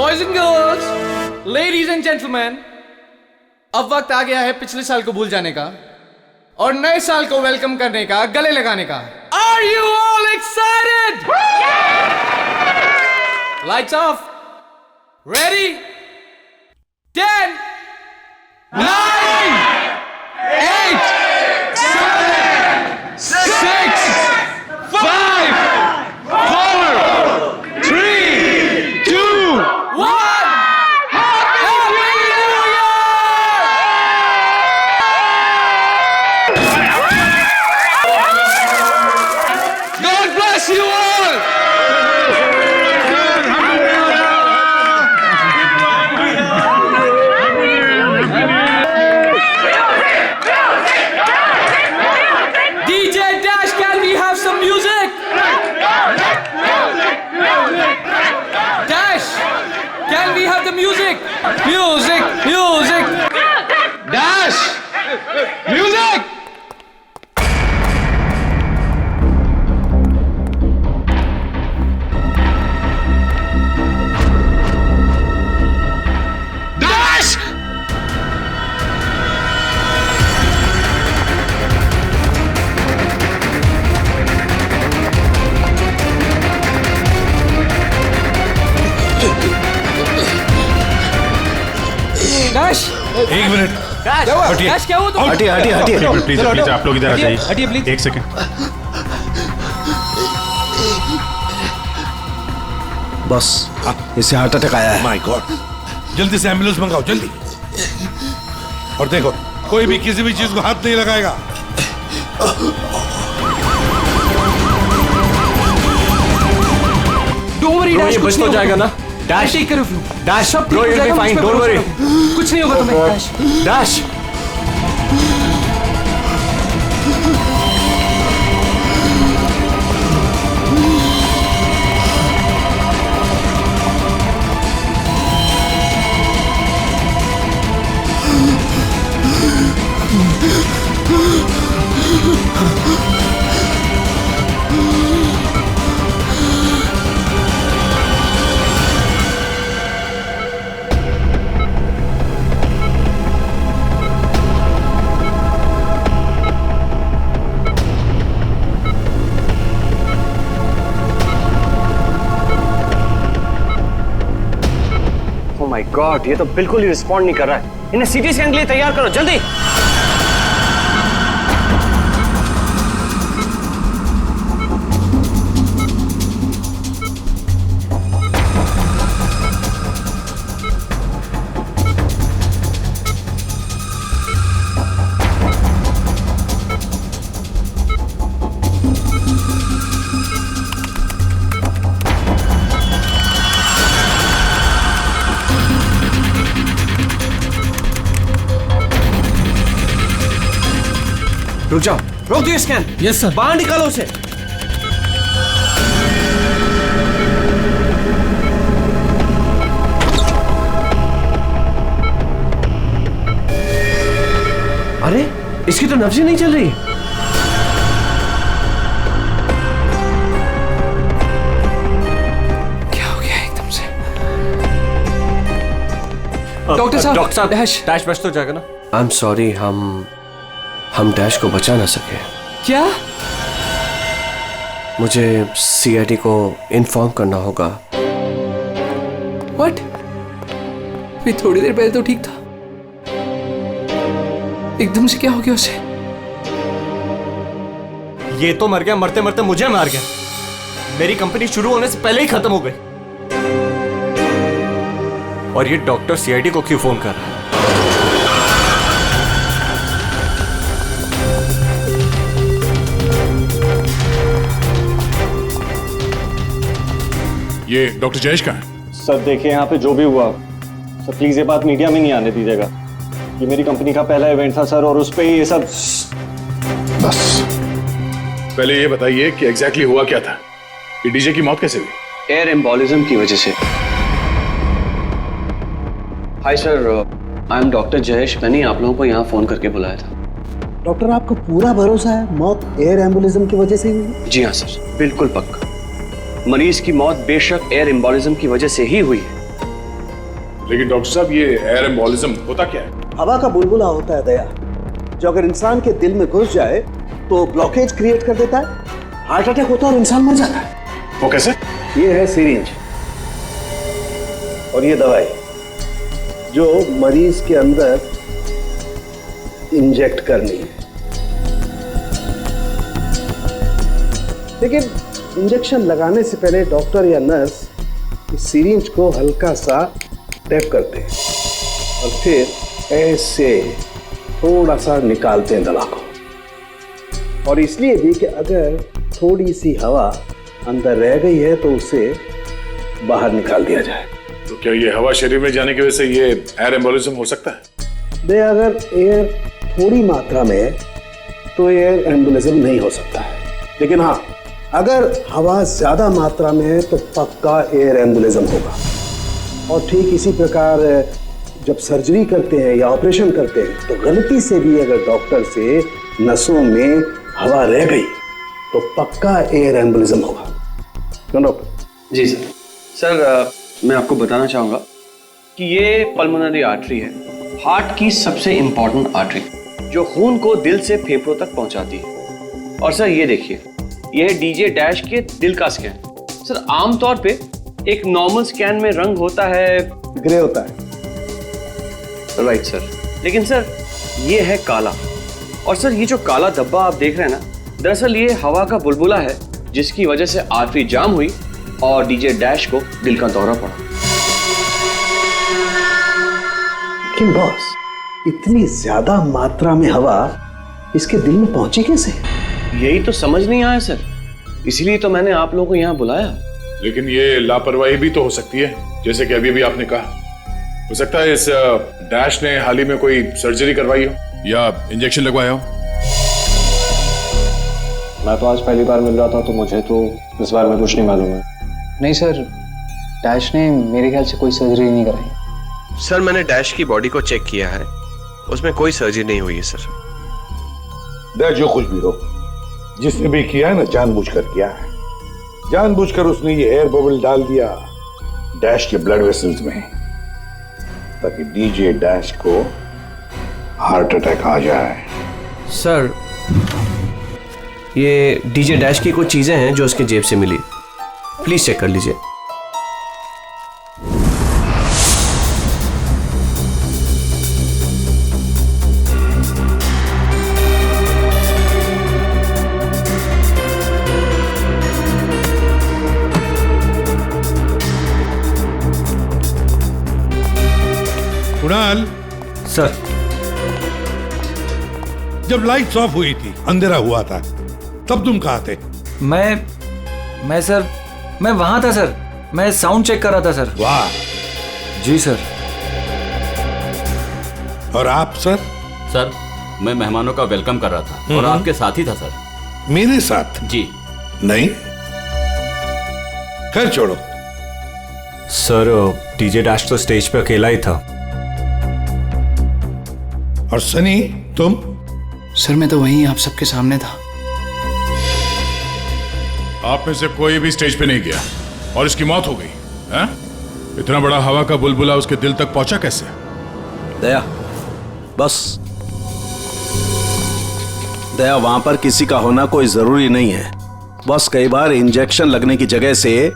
Boys and girls, ladies and gentleman, अब वक्त आ गया है पिछले साल को भूल जाने का और नए साल को वेलकम करने का, गले लगाने का। Are you all excited? Lights off, ready, 10, 9, 8, 7, 6, 5, 4, 3, 2, 1. Happy New Year! God bless you all! DJ Dash, can we have some music? Dash, can we have the music? Music, music. Dash, music. Dash. Dash, एक minute. Dash, हटिए। Dash क्या हुआ तुम? हटिए हटिए हटिए please please आप लोग इधर आ जाइए। हटिए प्लीज। एक सेकंड। बस इसे हार्ट अटैक आया है। माय गॉड, जल्दी से एम्बुलेंस मंगाओ जल्दी। और देखो कोई भी किसी भी चीज को हाथ नहीं लगाएगा। Don't worry, Dash, कुछ नहीं जाएगा ना? Dash, take care of you. Dash, सब ठीक bro, हो you'll be जाएगा, fine, मुझ पे don't भरोसा worry. करो। कुछ नहीं होगा तुम्हें, Dash. Dash oh my God, ये तो बिल्कुल ही रिस्पॉन्ड नहीं कर रहा है। इन्हें सीटी स्कैन के लिए तैयार करो जल्दी। रुक जाओ, रोक दियो स्कैन। Yes, sir. बाहर निकालो उसे। अरे इसकी तो नब्ज ही नहीं चल रही। क्या हो गया एकदम से? डॉक्टर साहब, डॉक्टर साहब, Dash. डैश बच तो जाएगा ना? आई एम सॉरी, हम डैश को बचा ना सके। क्या? मुझे सीआईडी को इन्फॉर्म करना होगा। What? भी थोड़ी देर पहले तो ठीक था, एकदम से क्या हो गया उसे? ये तो मर गया, मरते मरते मुझे मार गया। मेरी कंपनी शुरू होने से पहले ही खत्म हो गई। और ये डॉक्टर सीआईडी को क्यों फोन कर रहा है? ये डॉक्टर जयेश का है। सर देखिए, यहाँ पे जो भी हुआ सर, प्लीज ये बात मीडिया में नहीं आने दीजिएगा। ये मेरी कंपनी का पहला इवेंट था सर, और उस पे ये सब। बस पहले ये बताइए कि एग्जैक्टली हुआ क्या था? ये डीजे की मौत कैसे हुई? एयर एम्बोलिज्म की वजह से। Hi sir, I am doctor Jayesh. मैंने आप लोगों को यहाँ फोन करके बुलाया था। डॉक्टर, आपको पूरा भरोसा है मौत एयर एम्बुलिज्म की वजह से ही हुई? जी हाँ सर, बिल्कुल पक्का। मरीज की मौत बेशक एयर एम्बोलिज्म की वजह से ही हुई है, लेकिन डॉक्टर साहब ये एयर एम्बोलिज्म होता क्या है? हवा का बुलबुला होता है दया, जो अगर इंसान के दिल में घुस जाए तो ब्लॉकेज क्रिएट कर देता है, हार्ट अटैक होता है और इंसान मर जाता है। वो कैसे? ये है सिरिंज और ये दवाई जो मरीज के अंदर इंजेक्ट करनी है। लेकिन इंजेक्शन लगाने से पहले डॉक्टर या नर्स इस सिरिंज को हल्का सा टैप करते हैं और फिर ऐसे थोड़ा सा निकालते हैं दवा को। और इसलिए भी कि अगर थोड़ी सी हवा अंदर रह गई है तो उसे बाहर निकाल दिया जाए। तो क्या ये हवा शरीर में जाने की वजह से ये एयर एम्बोलिज्म हो सकता है? दे अगर एयर थोड़ी मात्रा में है तो एयर एम्बोलिज्म नहीं हो सकता है, लेकिन हाँ अगर हवा ज्यादा मात्रा में है तो पक्का एयर एम्बोलिज्म होगा। और ठीक इसी प्रकार जब सर्जरी करते हैं या ऑपरेशन करते हैं तो गलती से भी अगर डॉक्टर से नसों में हवा रह गई तो पक्का एयर एम्बोलिज्म होगा। क्यों डॉक्टर? जी सर। सर मैं आपको बताना चाहूँगा कि ये पल्मोनरी आर्टरी है, हार्ट की सबसे इम्पॉर्टेंट आर्टरी जो खून को दिल से फेफड़ों तक पहुँचाती है। और सर ये देखिए, यह डीजे डैश के दिल का स्कैन। सर आमतौर पे एक नॉर्मल स्कैन में रंग होता है, ग्रे होता है। राइट सर, लेकिन सर ये है काला। और सर ये जो काला धब्बा आप देख रहे हैं ना, दरअसल ये हवा का बुलबुला है जिसकी वजह से आर्टरी जाम हुई और डीजे डैश को दिल का दौरा पड़ा। लेकिन बॉस, इतनी ज्यादा मात्रा में हवा इसके दिल में पहुंची कैसे? यही तो समझ नहीं आया सर, इसीलिए तो मैंने आप लोगों को यहाँ बुलाया। लेकिन ये लापरवाही भी तो हो सकती है, जैसे कि अभी भी आपने कहा। हो सकता है इस डैश ने हाल ही में कोई सर्जरी करवाई हो या इंजेक्शन लगवाया हो। मैं तो आज पहली बार मिल रहा था तो मुझे तो इस बारे में कुछ नहीं मालूम है। नहीं सर, डैश ने मेरे ख्याल से कोई सर्जरी नहीं कराई। सर मैंने डैश की बॉडी को चेक किया है, उसमें कोई सर्जरी नहीं हुई है सर। डैश जो कुछ भी हो, जिसने भी किया है ना जानबूझकर किया है। जानबूझकर उसने ये एयर बबल डाल दिया डैश के ब्लड वेसल्स में ताकि डीजे डैश को हार्ट अटैक आ जाए। सर ये डीजे डैश की कुछ चीजें हैं जो उसके जेब से मिली, प्लीज चेक कर लीजिए। कुणाल, सर जब लाइट्स ऑफ हुई थी, अंधेरा हुआ था, तब तुम कहाँ थे? मैं सर, मैं वहां था सर, मैं साउंड चेक कर रहा था सर। वाह। जी सर। और आप सर? सर मैं मेहमानों का वेलकम कर रहा था और आपके साथ ही था सर। मेरे साथ? जी नहीं, खैर छोड़ो। सर डीजे डैश तो स्टेज पे अकेला ही था। और सनी तुम? सर मैं तो वहीं आप सबके सामने था। आप में से कोई भी स्टेज पे नहीं गया और इसकी मौत हो गई है? इतना बड़ा हवा का बुलबुला उसके दिल तक पहुंचा कैसे? दया, बस दया, वहां पर किसी का होना कोई जरूरी नहीं है। बस कई बार इंजेक्शन लगने की जगह से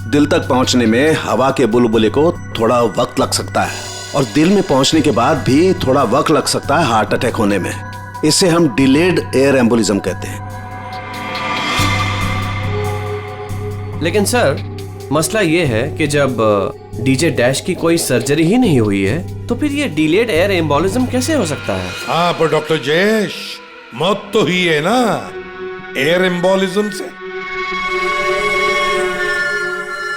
दिल तक पहुंचने में हवा के बुलबुले को थोड़ा वक्त लग सकता है और दिल में पहुंचने के बाद भी थोड़ा वक्त लग सकता है हार्ट अटैक होने में। इसे हम डिलेड एयर एम्बोलिज्म कहते हैं। लेकिन सर मसला ये है कि जब डीजे डैश की कोई सर्जरी ही नहीं हुई है तो फिर ये डिलेड एयर एम्बोलिज्म कैसे हो सकता है? हाँ पर डॉक्टर जयेश, मौत तो ही है ना एयर एम्बोलिज्म से।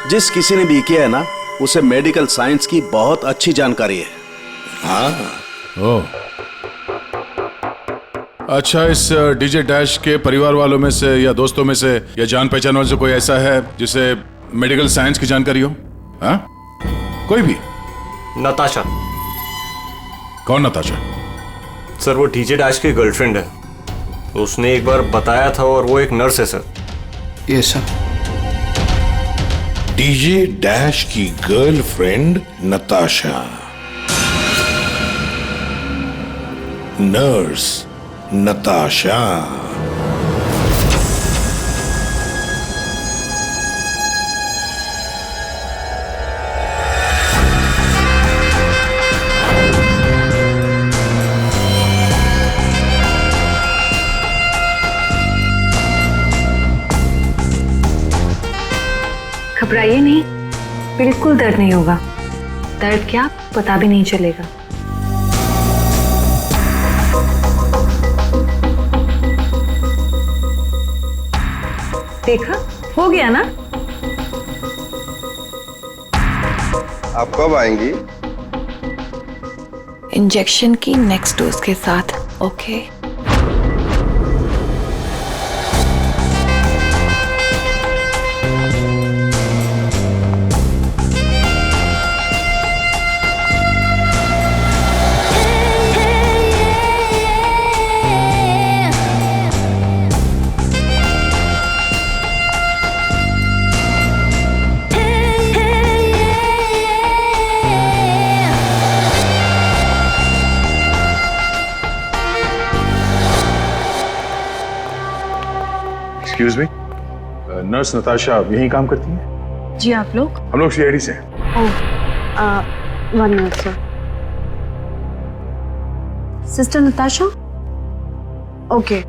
जिस किसी ने भी किया है ना, उसे मेडिकल साइंस की बहुत अच्छी जानकारी है। हाँ। ओह, अच्छा, इस डीजे डैश के परिवार वालों में से या दोस्तों में से या जान पहचान वालों से कोई ऐसा है जिसे मेडिकल साइंस की जानकारी हो? हाँ? कोई भी? नताशा। कौन नताशा? सर वो डीजे डैश की गर्लफ्रेंड है, उसने एक बार बताया था और वो एक नर्स है सर। ये सर डीजे डैश की गर्लफ्रेंड नताशा, नर्स नताशा। घबराइए नहीं, बिल्कुल दर्द नहीं होगा। दर्द क्या, पता भी नहीं चलेगा। देखा, हो गया ना। आप कब आएंगी? इंजेक्शन की नेक्स्ट डोज के साथ। Okay. Excuse me, nurse Natasha यहीं काम करती है? जी, आप लोग? हम लोग सीआईडी से हैं। ओह, 1 minute sir. Sister Natasha? Okay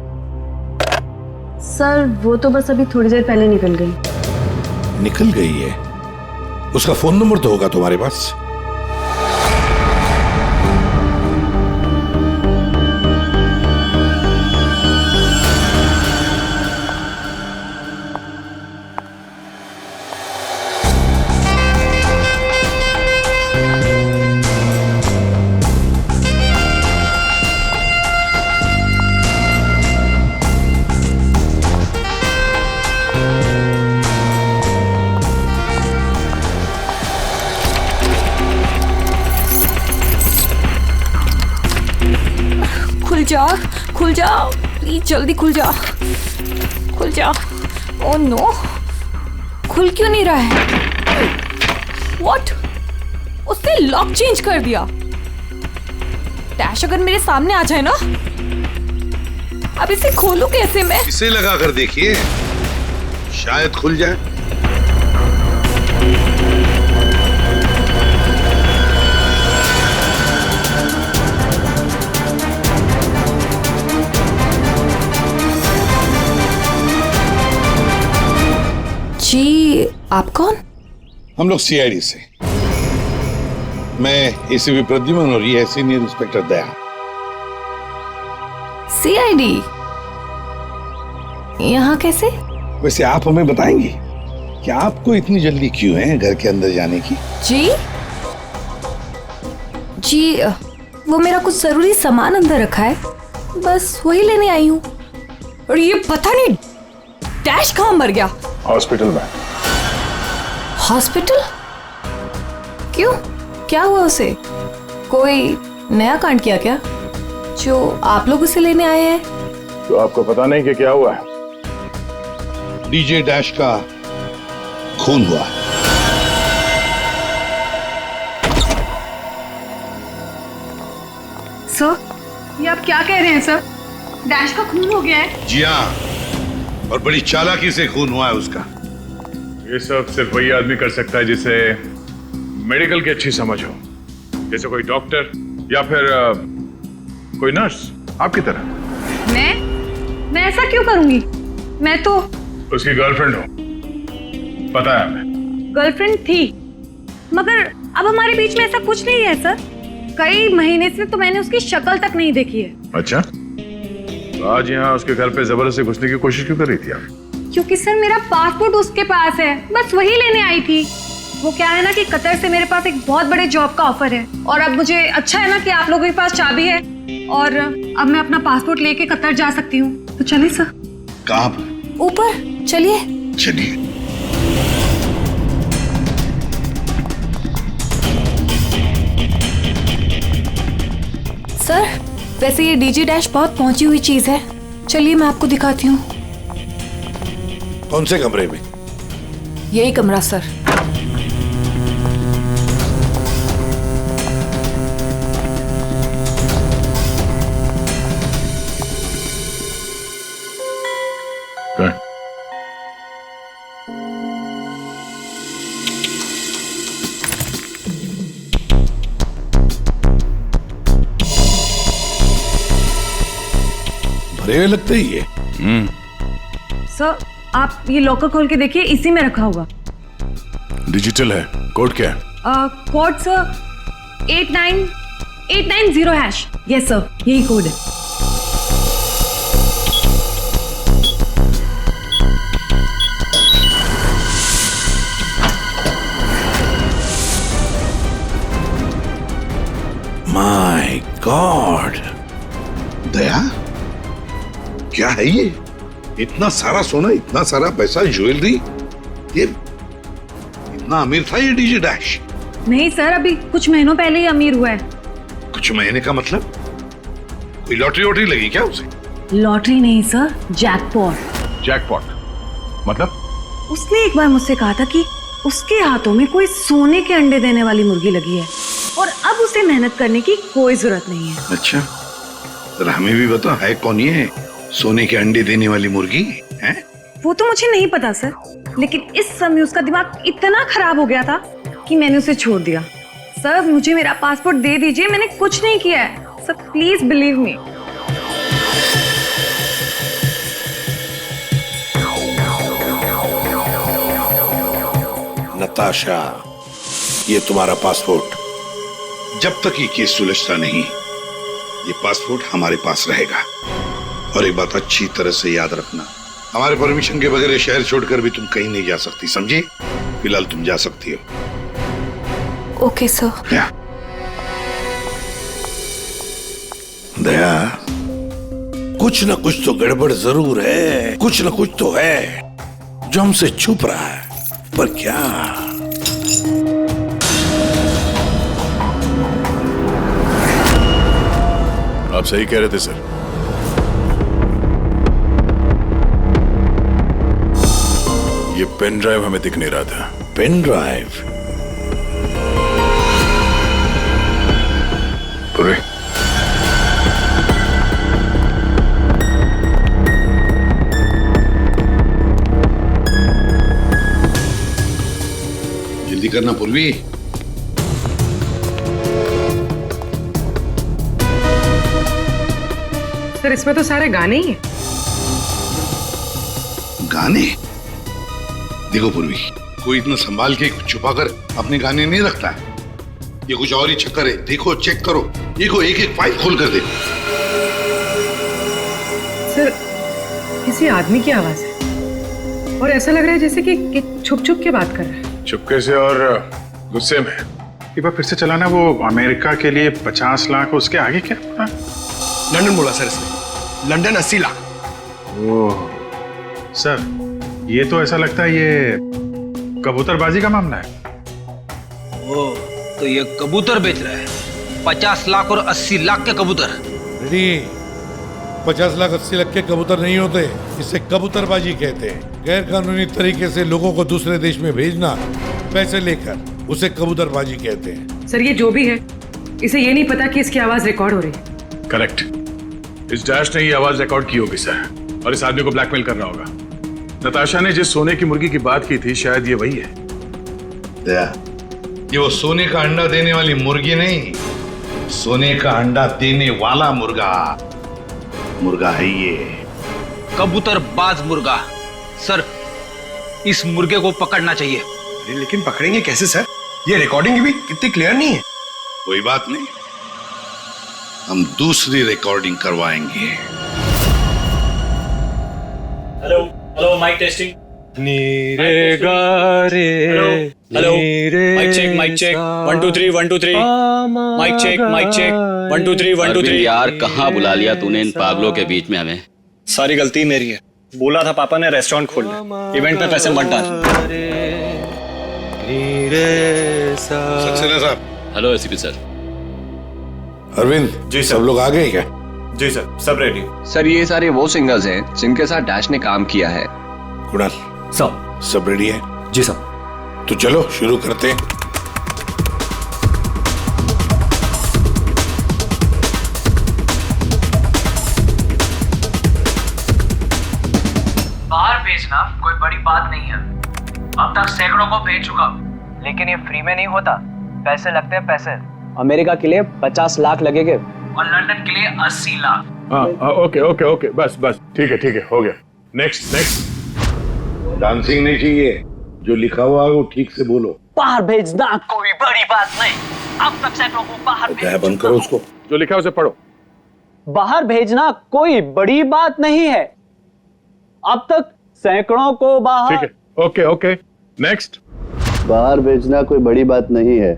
sir, वो तो बस अभी थोड़ी देर पहले निकल गई। निकल गई है? उसका फोन नंबर तो होगा तुम्हारे पास? खुल जा प्लीज, जल्दी खुल जा, खुल जा। ओह नो, खुल क्यों नहीं रहा है? व्हाट? उसने लॉक चेंज कर दिया। डैश अगर मेरे सामने आ जाए ना, अब इसे खोलूं कैसे मैं? इसे लगा कर देखिए, शायद खुल जाए। जी, आप कौन? हम लोग सीआईडी से। मैं एसीपी प्रद्युमन और ये है सीनियर इंस्पेक्टर दया। सीआईडी यहाँ कैसे? वैसे आप हमें बताएंगी कि आपको इतनी जल्दी क्यों है घर के अंदर जाने की? जी, वो मेरा कुछ जरूरी सामान अंदर रखा है, बस वही लेने आई हूँ। और ये पता नहीं डैश कहाँ मर गया? हॉस्पिटल में। हॉस्पिटल? क्यों, क्या हुआ उसे? कोई नया कांड किया क्या जो आप लोग उसे लेने आए हैं? तो आपको पता नहीं कि क्या हुआ है? डीजे डैश का खून हुआ। सर, ये आप क्या कह रहे हैं सर? डैश का खून हो गया है? जी हाँ, और बड़ी चालाकी से खून हुआ है उसका। ये सब सिर्फ वही आदमी कर सकता है जिसे मेडिकल की अच्छी समझ हो, जैसे कोई डॉक्टर या फिर कोई नर्स आपकी तरह। मैं ऐसा क्यों करूंगी? मैं तो उसकी गर्लफ्रेंड हो, पता है हमें। गर्लफ्रेंड थी, मगर अब हमारे बीच में ऐसा कुछ नहीं है सर। कई महीने से तो मैंने उसकी शक्ल तक नहीं देखी है। अच्छा, तो आज यहाँ उसके घर पे जबरदस्ती घुसने की कोशिश क्यों कर रही थी आप? क्योंकि सर मेरा पासपोर्ट उसके पास है, बस वही लेने आई थी। वो क्या है ना कि कतर से मेरे पास एक बहुत बड़े जॉब का ऑफर है, और अब मुझे अच्छा है ना कि आप लोगों के पास चाबी है, और अब मैं अपना पासपोर्ट लेके कतर जा सकती हूँ। तो चलिए सर। कहाँ पर? ऊपर चलिए। चलिए। सर, वैसे ये डीजे डैश बहुत पहुंची हुई चीज है, चलिए मैं आपको दिखाती हूँ। कौन से कमरे में? यही कमरा सर। भरे हुए लगते ही ये। सर आप ये लॉकर खोल के देखिए, इसी में रखा होगा। डिजिटल है, कोड क्या है? Code sir 89890#। यस सर, यही कोड है। माय गॉड, दया क्या है ये? इतना सारा सोना, इतना सारा पैसा, ज्वेलरी, ये इतना अमीर था ये डीजे डैश? नहीं सर, अभी कुछ महीनों पहले ही अमीर हुआ है। कुछ महीने का मतलब? कोई लॉटरी वॉटरी लगी क्या उसे? लॉटरी नहीं सर, जैकपॉट। जैकपॉट मतलब? उसने एक बार मुझसे कहा था कि उसके हाथों में कोई सोने के अंडे देने वाली मुर्गी लगी है और अब उसे मेहनत करने की कोई जरूरत नहीं है। अच्छा, तो हमें भी बता, है कौन ये सोने के अंडे देने वाली मुर्गी है? वो तो मुझे नहीं पता सर, लेकिन इस समय उसका दिमाग इतना खराब हो गया था कि मैंने उसे छोड़ दिया। सर मुझे मेरा पासपोर्ट दे दीजिए, मैंने कुछ नहीं किया है sir, please believe me. Natasha, ये तुम्हारा पासपोर्ट, जब तक ये केस सुलझता नहीं, ये पासपोर्ट हमारे पास रहेगा। और एक बात अच्छी तरह से याद रखना, हमारे परमिशन के बगैर शहर छोड़कर भी तुम कहीं नहीं जा सकती, समझी? फिलहाल तुम जा सकती हो। Okay sir. दया, कुछ ना कुछ तो गड़बड़ जरूर है, कुछ ना कुछ तो है जो हमसे छुप रहा है, पर क्या? आप सही कह रहे थे सर। ये पेन ड्राइव हमें दिख नहीं रहा था। Pen drive? पूरे जल्दी करना पूर्वी। सर इसमें तो सारे गाने ही हैं। गाने? देखो पूर्वी, कोई इतना संभाल के छुपाकर अपने गाने नहीं रखता है। ये कुछ और ही चक्कर है। देखो, चेक करो, देखो, एक एक फाइल खोल कर देखो। सर किसी आदमी की आवाज है और ऐसा लग रहा है जैसे कि छुप छुप के बात कर रहा है। चुपके से और गुस्से में। एक बार फिर से चलाना। वो अमेरिका के लिए 50 लाख, उसके आगे क्या? लंदन बोला सर इसने, लंदन 80 लाख। ओह सर, ये तो ऐसा लगता है ये कबूतरबाजी का मामला है। ओह, तो ये कबूतर बेच रहा है। 50 लाख और 80 लाख के कबूतर। नहीं, 50 लाख 80 लाख के कबूतर नहीं होते, इसे कबूतरबाजी कहते हैं। गैर कानूनी तरीके से लोगों को दूसरे देश में भेजना पैसे लेकर, उसे कबूतरबाजी कहते हैं। सर ये जो भी है, इसे ये नहीं पता कि इसकी आवाज रिकॉर्ड हो रही है। करेक्ट। इस डैश ने ये आवाज रिकॉर्ड की होगी सर, और इस आदमी को ब्लैकमेल कर रहा होगा। नताशा ने जिस सोने की मुर्गी की बात की थी, शायद ये वही है। ये वो सोने का अंडा देने वाली मुर्गी नहीं, सोने का अंडा देने वाला मुर्गा है ये। कबूतरबाज मुर्गा। सर इस मुर्गे को पकड़ना चाहिए। लेकिन पकड़ेंगे कैसे सर? ये रिकॉर्डिंग भी कितनी क्लियर नहीं है। कोई बात नहीं, हम दूसरी रिकॉर्डिंग करवाएंगे। Hello hello, mic testing. नीरे गारे, hello, mic check 1 2 3 1 2 3, mic check 1 2 3 1 2 3। यार कहाँ बुला लिया तूने इन पागलों के बीच में हमें? सारी गलती मेरी है। बोला था पापा ने रेस्टोरेंट खोलना, इवेंट पे पैसे मत डाल। सक्सेना साहब। Hello ACP sir. Arvind ji, सब लोग आ गए क्या? जी सर, सब रेडी। सर ये सारे वो सिंगर्स हैं जिनके साथ डैश ने काम किया है। कुणाल, सब रेडी है? जी साहब। तो चलो शुरू करते हैं। बाहर भेजना कोई बड़ी बात नहीं है। अब तक सैकड़ों को भेज चुका, लेकिन ये फ्री में नहीं होता, पैसे लगते हैं पैसे। अमेरिका के लिए 50 लाख लगेंगे और लंदन के लिए 80 लाख। ओके ओके ओके, बस बस, ठीक है, हो गया। Next next. डांसिंग नहीं चाहिए, जो लिखा हुआ है वो ठीक से बोलो। बाहर भेजना कोई बड़ी बात नहीं। अब तक सैकड़ों को बाहर बंद करो उसको। जो लिखा है उसे पढ़ो। बाहर भेजना कोई बड़ी बात नहीं है। अब तक सैकड़ों को बाहर। ठीक है, ओके ओके, नेक्स्ट। बाहर भेजना कोई बड़ी बात नहीं है।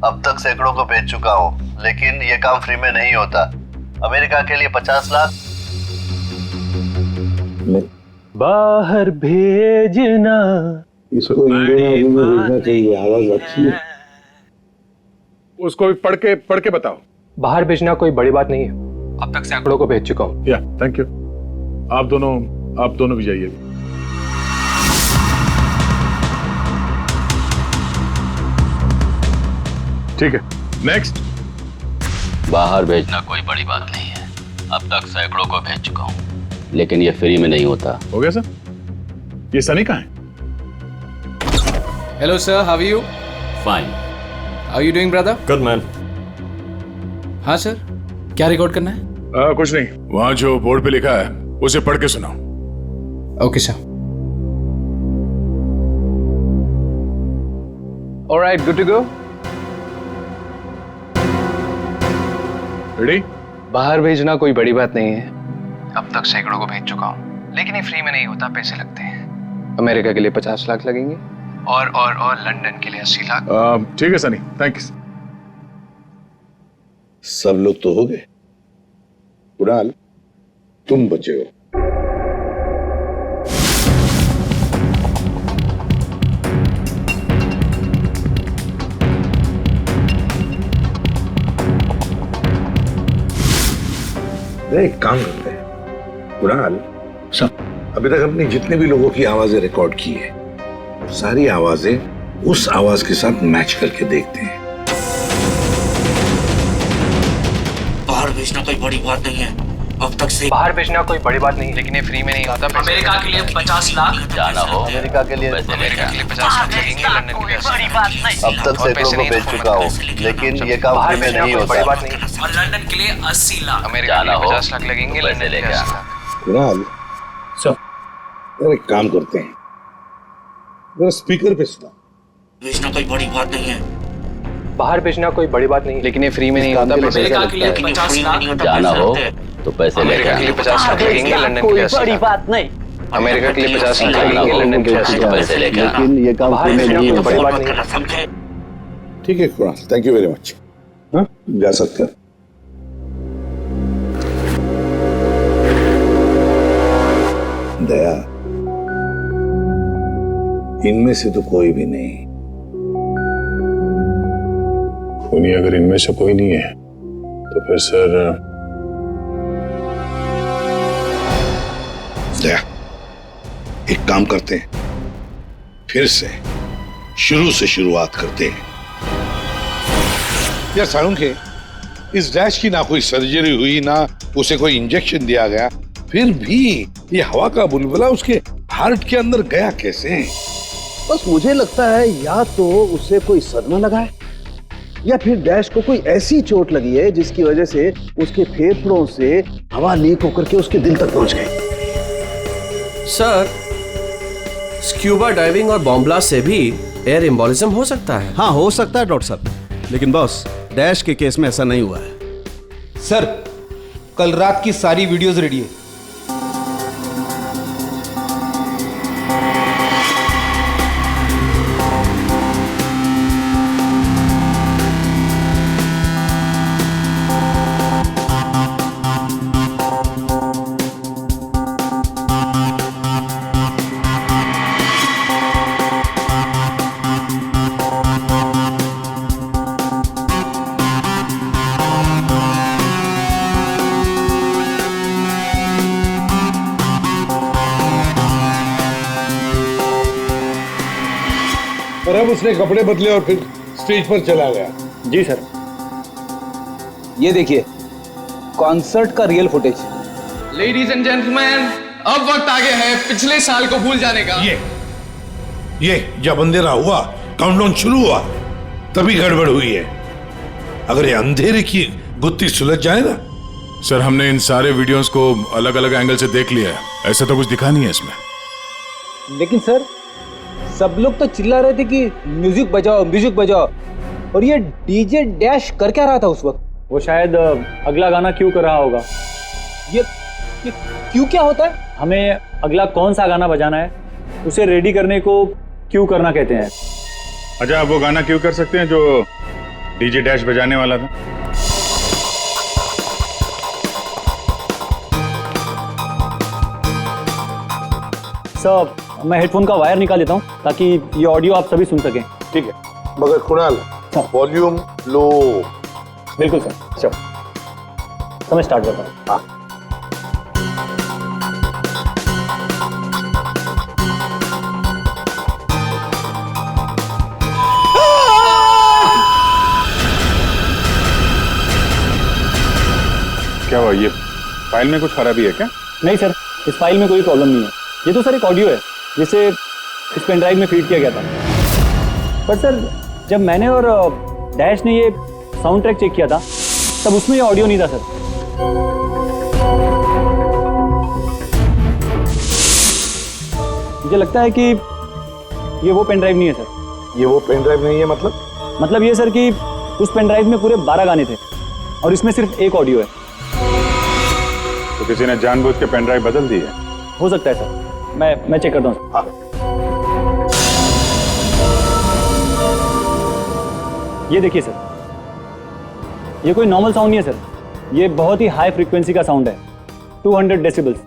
अब तक सैकड़ों को भेज चुका हूँ, लेकिन ये काम फ्री में नहीं होता। अमेरिका के लिए 50 लाख। बाहर भेजना इसको इंडियन में भेजना चाहिए, आवाज अच्छी है। उसको भी पढ़ के बताओ। बाहर भेजना कोई बड़ी बात नहीं है। अब तक सैकड़ों को भेज चुका हूँ। या थैंक यू। आप दोनों भी जाइए। ठीक है, नेक्स्ट। बाहर भेजना कोई बड़ी बात नहीं है। अब तक सैकड़ों को भेज चुका हूँ, लेकिन ये फ्री में नहीं होता। हो गया सर? ये सनी कहाँ है? Hello sir, how are you? Fine. How are you doing brother? Good man. हाँ सर, क्या रिकॉर्ड करना है? कुछ नहीं, वहां जो बोर्ड पे लिखा है उसे पढ़ के सुनाओ। Okay sir. Alright, good to go. Ready? बाहर भेजना कोई बड़ी बात नहीं है। अब तक सैकड़ों को भेज चुका हूँ, लेकिन ये फ्री में नहीं होता, पैसे लगते हैं। अमेरिका के लिए 50 लाख लगेंगे और लंदन के लिए 80 लाख। ठीक है सनी, थैंक यू। सब लोग तो हो गए। कुणाल, तुम बचे हो। एक काम करते हैं कुणाल, सब अभी तक हमने जितने भी लोगों की आवाजें रिकॉर्ड की है, सारी आवाजें उस आवाज के साथ मैच करके देखते हैं। बाहर भेजना कोई बड़ी बात नहीं है। अब तक से बाहर भेजना कोई बड़ी बात नहीं, लेकिन ये फ्री में नहीं होता। अमेरिका के लिए 50 लाख। जाना हो अमेरिका के लिए 50 लाख लगेंगे, लंदन के लिए 80 लाख। अब तक सैकड़ों को भेज चुका हूँ, लेकिन ये काम फ्री में नहीं होता। बड़ी बात नहीं। और लंदन के लिए 80 लाख। अमेरिका के लिए 50 लाख लगेंगे, लंदन के लिए 80 लाख। कुणाल, सब एक काम करते हैं, जरा स्पीकर पे सुना। भेजना कोई बड़ी बात नहीं है। बाहर भेजना कोई बड़ी बात नहीं, लेकिन ये फ्री में नहीं होता। अमेरिका के लिए 50 लाख। जाना हो तो पैसे अमेरिका के लिए 50 लाख लगेंगे, लंदन के लिए 80 लाख। बात नहीं। अमेरिका के लिए 50 लाख लगेंगे, लंदन के लिए 80 लाख। पैसे लेकर लेकिन ये काम फ्री में नहीं बड़ी होता। बात नहीं। समझे? ठीक है Kunal, thank you very much. हाँ, जा सकते हैं। दया, इनमें से तो कोई भी नहीं। नहीं, अगर इनमें से कोई नहीं है तो फिर सर दया, एक काम करते हैं, फिर से शुरू से शुरुआत करते हैं। यार सालुंखे, इस डैश की ना कोई सर्जरी हुई, ना उसे कोई इंजेक्शन दिया गया, फिर भी ये हवा का बुलबुला उसके हार्ट के अंदर गया कैसे? बस मुझे लगता है या तो उसे कोई सदमा लगा है, या फिर डैश को कोई ऐसी चोट लगी है जिसकी वजह से उसके फेफड़ों से हवा लीक होकर के उसके दिल तक पहुंच गई। सर, स्क्यूबा डाइविंग और बॉम्ब ब्लास्ट से भी एयर एम्बोलिज्म हो सकता है। हाँ, हो सकता है डॉक्टर साहब, लेकिन बॉस डैश के केस में ऐसा नहीं हुआ है। सर, कल रात की सारी वीडियोस रेडी है। और अब उसने कपड़े बदले और फिर स्टेज पर चला गया। जी सर। ये देखिए कॉन्सर्ट का real footage. Ladies and gentleman, अब वक्त आ गया है पिछले साल को भूल जाने का। ये जब अंधेरा हुआ, काउंटडाउन शुरू हुआ, तभी गड़बड़ हुई है। अगर ये अंधेरे की गुत्थी सुलझ जाए ना। सर, हमने इन सारे वीडियोस को अलग अलग एंगल से देख लिया है, ऐसा तो कुछ दिखा नहीं है इसमें। लेकिन सर सब लोग तो चिल्ला रहे थे कि म्यूजिक बजाओ म्यूजिक बजाओ, और ये डीजे डैश कर क्या रहा था उस वक्त? वो शायद अगला गाना क्यों कर रहा होगा। ये क्यों क्या होता है? हमें अगला कौन सा गाना बजाना है उसे रेडी करने को क्यों करना कहते हैं। अच्छा, आप वो गाना क्यों कर सकते हैं जो डीजे डैश बजाने वाला था? सर मैं हेडफोन का वायर निकाल लेता हूँ ताकि ये ऑडियो आप सभी सुन सकें। ठीक है, मगर कुणाल वॉल्यूम लो। बिल्कुल सर। चलो तो मैं स्टार्ट करता हूँ। हाँ। क्या हुआ? ये फाइल में कुछ खराबी है क्या? नहीं सर, इस फाइल में कोई प्रॉब्लम नहीं है। ये तो सर एक ऑडियो है जिसे इस पेन ड्राइव में फीड किया गया था। पर सर जब मैंने और डैश ने ये साउंड ट्रैक चेक किया था तब उसमें ये ऑडियो नहीं था सर। मुझे लगता है कि ये वो पेन ड्राइव नहीं है सर। ये वो पेन ड्राइव नहीं है मतलब ये सर कि उस पेन ड्राइव में पूरे 12 गाने थे और इसमें सिर्फ एक ऑडियो है। तो किसी ने जानबूझ के पेन ड्राइव बदल दी है? हो सकता है सर, मैं चेक करता हूँ। हाँ। ये देखिए सर, ये कोई नॉर्मल साउंड नहीं है सर, ये बहुत ही हाई फ्रीक्वेंसी का साउंड है, 200 डेसिबल्स।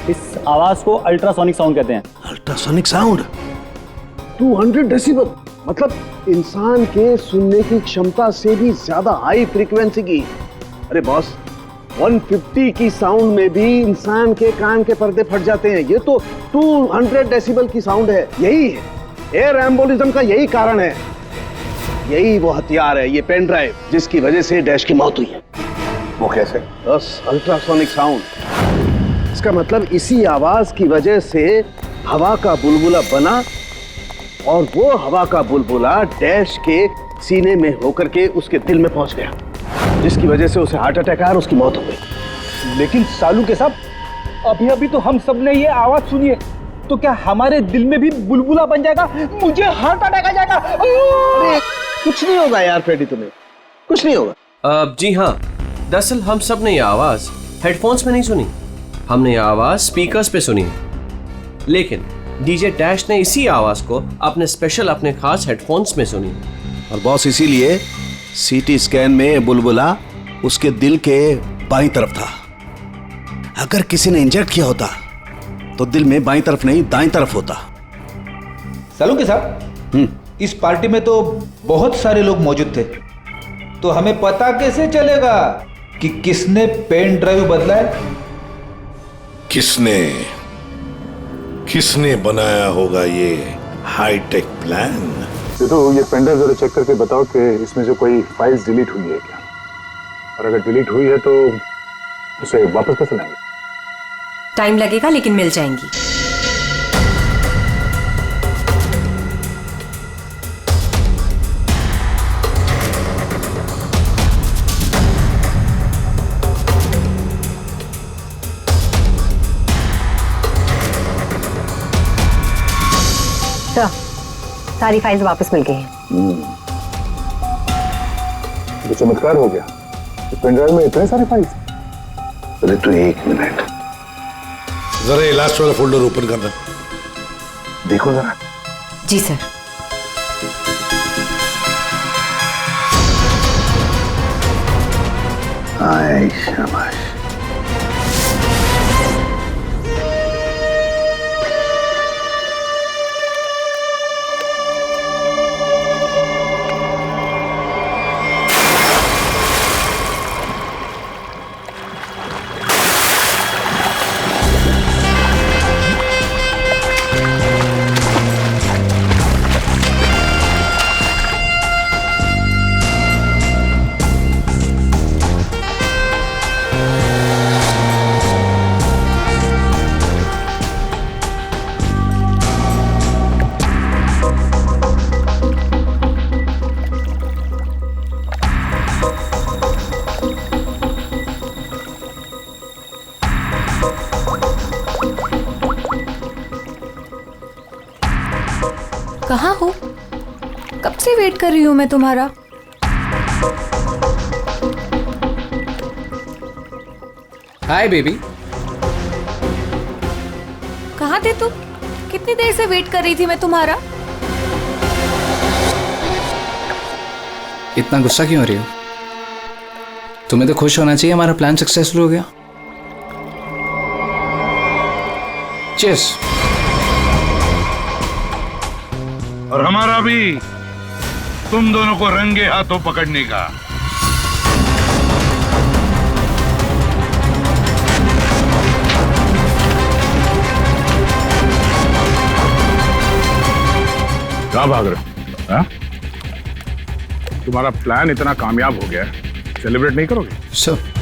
इस आवाज को अल्ट्रासोनिक साउंड कहते हैं। अल्ट्रासोनिक साउंड 200 डेसिबल मतलब इंसान के सुनने की क्षमता से भी ज्यादा हाई फ्रीक्वेंसी की। अरे बॉस, 150 की साउंड में भी इंसान के कान के पर्दे फट जाते हैं। ये तो 200 डेसिबल की साउंड है। यही है एयर एम्बोलिज्म का, यही कारण है, यही वो हथियार है, ये पेन ड्राइव जिसकी वजह से डैश की मौत हुई है। वो कैसे? बस अल्ट्रासोनिक साउंड। इसका मतलब इसी आवाज की वजह से हवा का बुलबुला बना और वो हवा का बुलबुला डैश के सीने में होकर के उसके दिल में पहुंच गया, जिसकी वजह से उसे हार्ट अटैक आया और उसकी मौत हो गई। लेकिन सालू के साहब, अभी अभी तो हम सब ने ये आवाज सुनी है, तो क्या हमारे दिल में भी बुलबुला बन जाएगा? मुझे हार्ट अटैक आ जाएगा। अरे कुछ नहीं होगा यार फ्रेडी, तुम्हें कुछ नहीं होगा। जी हाँ, दरअसल हम सब ने ये आवाज हेडफोन्स में नहीं सुनी, हमने ये आवाज स्पीकर्स पे सुनी। लेकिन डीजे डैश ने इसी आवाज को अपने खास हेडफोन्स में सुनी। और बॉस इसीलिए सीटी स्कैन में बुलबुला उसके दिल के बाईं तरफ था। अगर किसी ने इंजेक्ट किया होता तो दिल में बाईं तरफ नहीं दाईं तरफ होता। सालू के साहब, इस पार्टी में तो बहुत सारे लोग मौजूद थे, तो हमें पता कैसे चलेगा कि किसने पेन ड्राइव बदला है? किसने बनाया होगा ये हाईटेक प्लान? तो ये पेन ड्राइव जरा चेक करके बताओ कि इसमें से कोई फाइल्स डिलीट हुई है क्या, और अगर डिलीट हुई है तो उसे वापस कैसे लाएंगे? टाइम लगेगा लेकिन मिल जाएंगी। सारी फाइल्स वापस मिल गई हैं। तो चमत्कार हो गया, इस पेन ड्राइव में इतने सारे फाइल्स। अरे तो एक मिनट, जरा ये लास्ट वाला फोल्डर ओपन करना, देखो जरा। जी सर। आए शाबाश। कहाँ हो? कब से वेट कर रही हूँ मैं तुम्हारा। Hi baby. कहाँ थे तुम? कितनी देर से वेट कर रही थी मैं तुम्हारा। इतना गुस्सा क्यों हो रही हो? तुम्हें तो खुश होना चाहिए, हमारा प्लान सक्सेसफुल हो गया। चीयर्स। और हमारा भी तुम दोनों को रंगे हाथों पकड़ने का। कहाँ भाग रहे हो? तुम्हारा प्लान इतना कामयाब हो गया, सेलिब्रेट नहीं करोगे? सर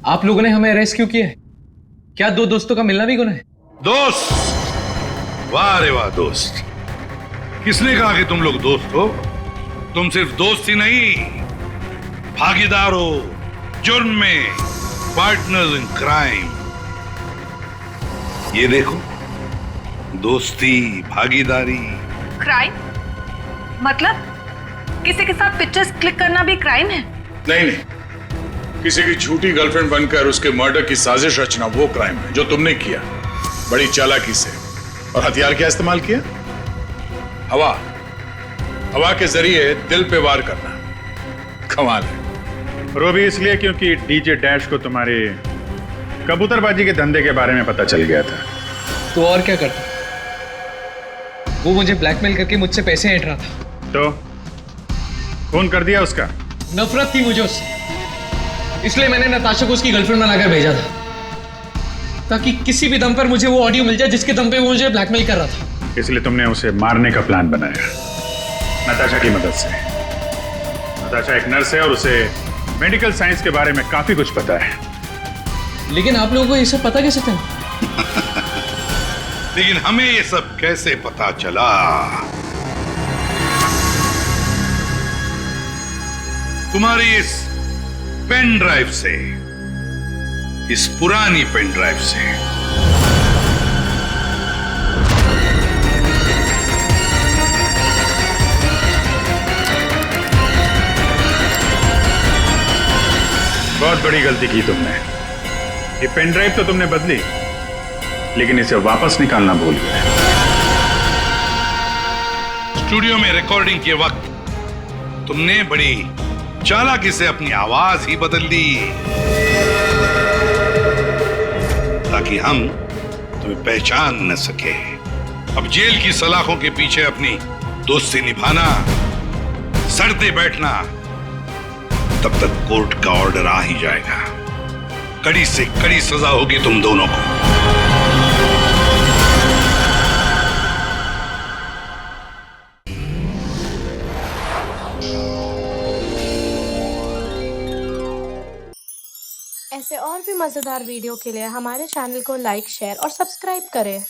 आप लोगों ने हमें अरेस्ट क्यों किया है? क्या दो दोस्तों का मिलना भी गुनाह है? दोस्त? वाह रे वाह दोस्त। किसने कहा कि तुम लोग दोस्त हो? तुम सिर्फ दोस्त ही नहीं, भागीदार हो जुर्म में, पार्टनर्स इन क्राइम। ये देखो, दोस्ती, भागीदारी। क्राइम मतलब किसी के साथ पिक्चर्स क्लिक करना भी क्राइम है? नहीं नहीं, किसी की झूठी गर्लफ्रेंड बनकर उसके मर्डर की साजिश रचना वो क्राइम है जो तुमने किया, बड़ी चालाकी से। और हथियार क्या इस्तेमाल किया? हवा। हवा के जरिए दिल पे वार करना, कमाल है। और वो भी इसलिए क्योंकि डीजे डैश को तुम्हारे कबूतरबाजी के धंधे के बारे में पता चल गया था। तो और क्या करता? वो मुझे ब्लैकमेल करके मुझसे पैसे ऐंठ रहा था। तो खून कर दिया उसका? नफरत थी मुझे उससे, इसलिए मैंने नताशा को उसकी गर्लफ्रेंड बनाकर भेजा था, ताकि किसी भी दम पर मुझे वो ऑडियो मिल जाए जिसके दम पे वो मुझे ब्लैकमेल कर रहा था। इसलिए तुमने उसे मारने का प्लान बनाया नताशा की मदद से। नताशा एक नर्स है और उसे मेडिकल साइंस के बारे में काफी कुछ पता है। लेकिन आप लोगों को ये सब पता कैसे था? लेकिन हमें ये सब कैसे पता चला? तुम्हारी इस पेन ड्राइव से, इस पुरानी पेन ड्राइव से। बहुत बड़ी गलती की तुमने। ये पेन ड्राइव तो तुमने बदली, लेकिन इसे वापस निकालना भूल गए। स्टूडियो में रिकॉर्डिंग के वक्त तुमने बड़ी चालाकी से अपनी आवाज ही बदल दी, ताकि हम तुम्हें पहचान न सके। अब जेल की सलाखों के पीछे अपनी दोस्ती निभाना, सड़ते बैठना, तब तक कोर्ट का ऑर्डर आ ही जाएगा। कड़ी से कड़ी सजा होगी तुम दोनों को। ऐसे और भी मजेदार वीडियो के लिए हमारे चैनल को लाइक, शेयर और सब्सक्राइब करें।